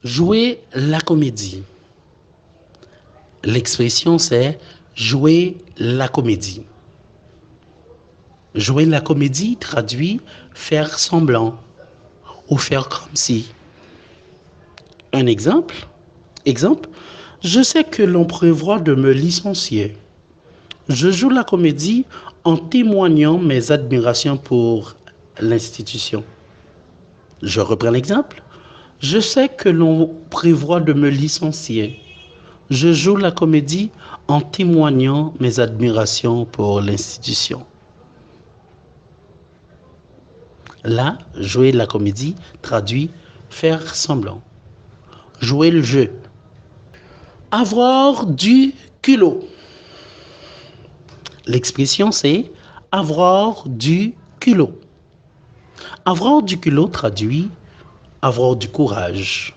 Jouer la comédie. L'expression c'est jouer la comédie. Jouer la comédie traduit faire semblant ou faire comme si. Un exemple. Exemple. Je sais que l'on prévoit de me licencier. Je joue la comédie en témoignant mes admirations pour l'institution. Je reprends l'exemple. Je sais que l'on prévoit de me licencier. Je joue la comédie en témoignant mes admirations pour l'institution. Là, jouer la comédie traduit faire semblant. Jouer le jeu. Avoir du culot. L'expression c'est avoir du culot. Avoir du culot traduit avoir du courage,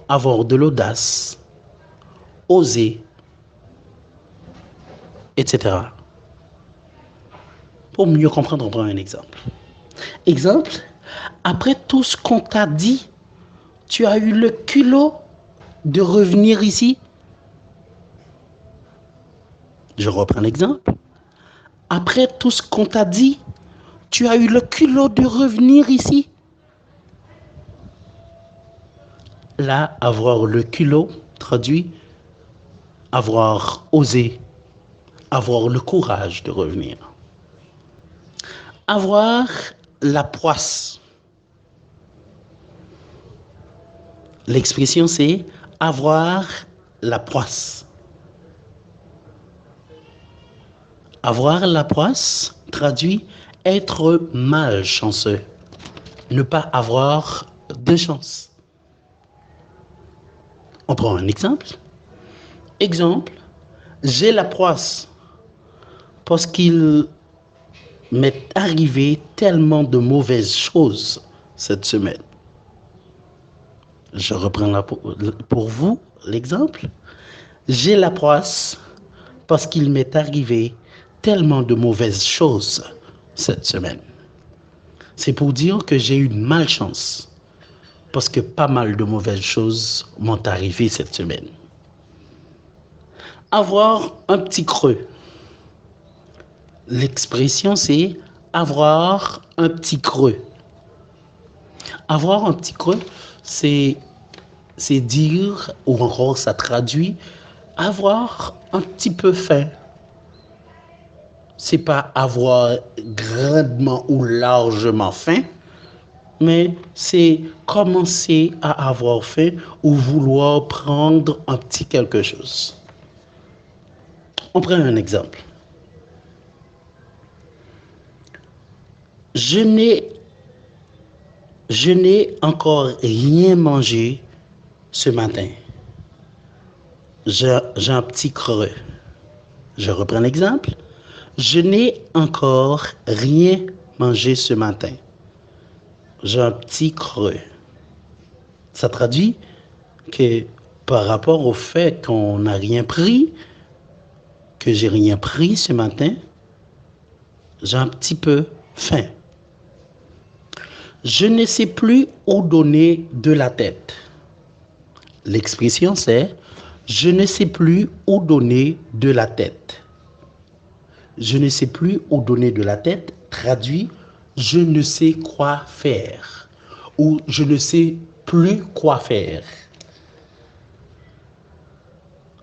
avoir de l'audace, oser, etc. Pour mieux comprendre, on prend un exemple. Exemple, après tout ce qu'on t'a dit, tu as eu le culot de revenir ici. Je reprends l'exemple. Après tout ce qu'on t'a dit, tu as eu le culot de revenir ici. Là, avoir le culot traduit avoir osé, avoir le courage de revenir. Avoir la poisse. L'expression c'est avoir la poisse. Avoir la poisse traduit être malchanceux, ne pas avoir de chance. On prend un exemple. Exemple, j'ai la poisse parce qu'il m'est arrivé tellement de mauvaises choses cette semaine. Je reprends là pour vous l'exemple. J'ai la poisse parce qu'il m'est arrivé tellement de mauvaises choses cette semaine. C'est pour dire que j'ai eu une malchance parce que pas mal de mauvaises choses m'ont arrivé cette semaine. Avoir un petit creux. L'expression c'est avoir un petit creux. Avoir un petit creux, c'est dire, ou encore ça traduit, avoir un petit peu faim. C'est pas avoir grandement ou largement faim, mais c'est commencer à avoir faim ou vouloir prendre un petit quelque chose. On prend un exemple. Je n'ai encore rien mangé ce matin. J'ai un petit creux. Je reprends l'exemple. Je n'ai encore rien mangé ce matin. J'ai un petit creux. Ça traduit que par rapport au fait qu'on n'a rien pris, que j'ai rien pris ce matin, j'ai un petit peu faim. Je ne sais plus où donner de la tête. L'expression c'est je ne sais plus où donner de la tête. Je ne sais plus où donner de la tête traduit je ne sais quoi faire ou je ne sais plus quoi faire.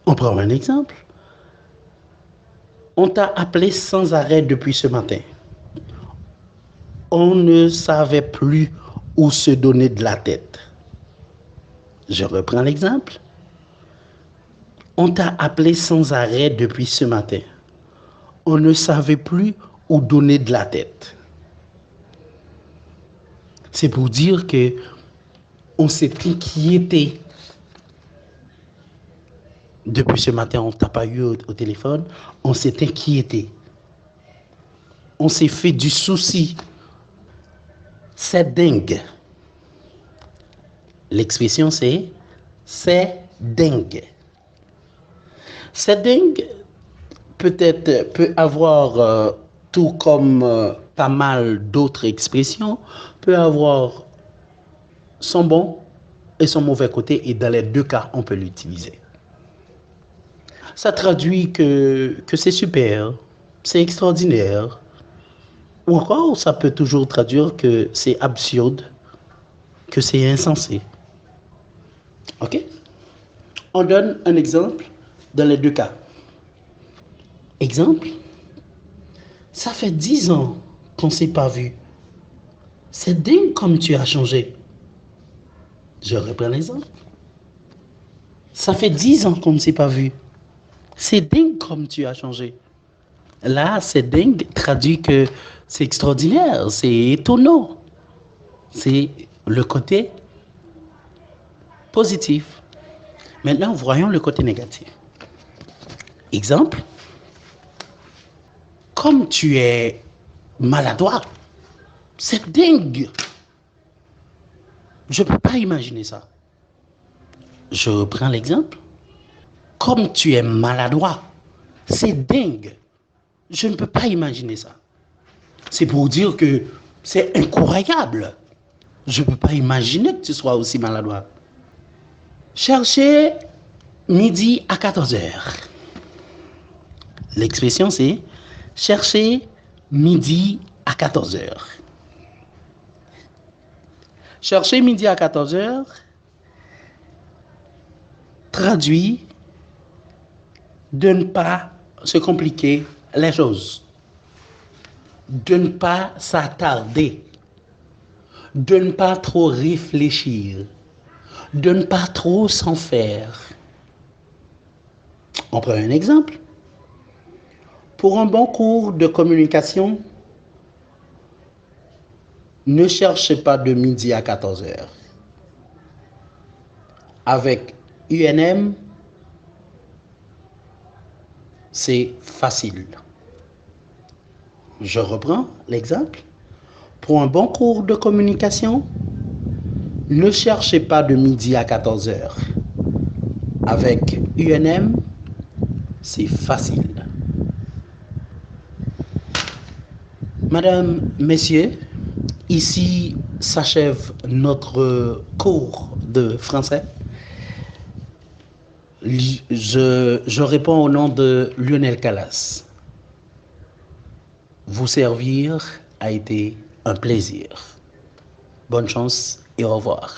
On prend un exemple. On t'a appelé sans arrêt depuis ce matin. On ne savait plus où se donner de la tête. Je reprends l'exemple. On t'a appelé sans arrêt depuis ce matin. On ne savait plus où donner de la tête. C'est pour dire que on s'est inquiété. Depuis ce matin, on ne t'a pas eu au téléphone. On s'est inquiété. On s'est fait du souci. C'est dingue. L'expression c'est dingue. C'est dingue peut avoir, tout comme pas mal d'autres expressions, peut avoir son bon et son mauvais côté, et dans les deux cas, on peut l'utiliser. Ça traduit que c'est super, c'est extraordinaire, ou encore ça peut toujours traduire que c'est absurde, que c'est insensé. OK? On donne un exemple dans les deux cas. Exemple, ça fait 10 ans qu'on ne s'est pas vu. C'est dingue comme tu as changé. Je reprends l'exemple. Ça fait 10 ans qu'on ne s'est pas vu. C'est dingue comme tu as changé. Là, c'est dingue traduit que c'est extraordinaire, c'est étonnant. C'est le côté positif. Maintenant, voyons le côté négatif. Exemple, comme tu es maladroit, c'est dingue. Je ne peux pas imaginer ça. Je reprends l'exemple. Comme tu es maladroit, c'est dingue. Je ne peux pas imaginer ça. C'est pour dire que c'est incroyable. Je ne peux pas imaginer que tu sois aussi maladroit. Chercher midi à 14 heures. L'expression c'est chercher midi à 14 heures. Chercher midi à 14 heures traduit de ne pas se compliquer les choses, de ne pas s'attarder, de ne pas trop réfléchir, de ne pas trop s'en faire. On prend un exemple. Pour un bon cours de communication, ne cherchez pas de midi à 14 heures. Avec UNM, c'est facile. Je reprends l'exemple. Pour un bon cours de communication, ne cherchez pas de midi à 14 heures. Avec UNM, c'est facile. Madame, messieurs, ici s'achève notre cours de français. Je réponds au nom de Lionel Calas. Vous servir a été un plaisir. Bonne chance et au revoir.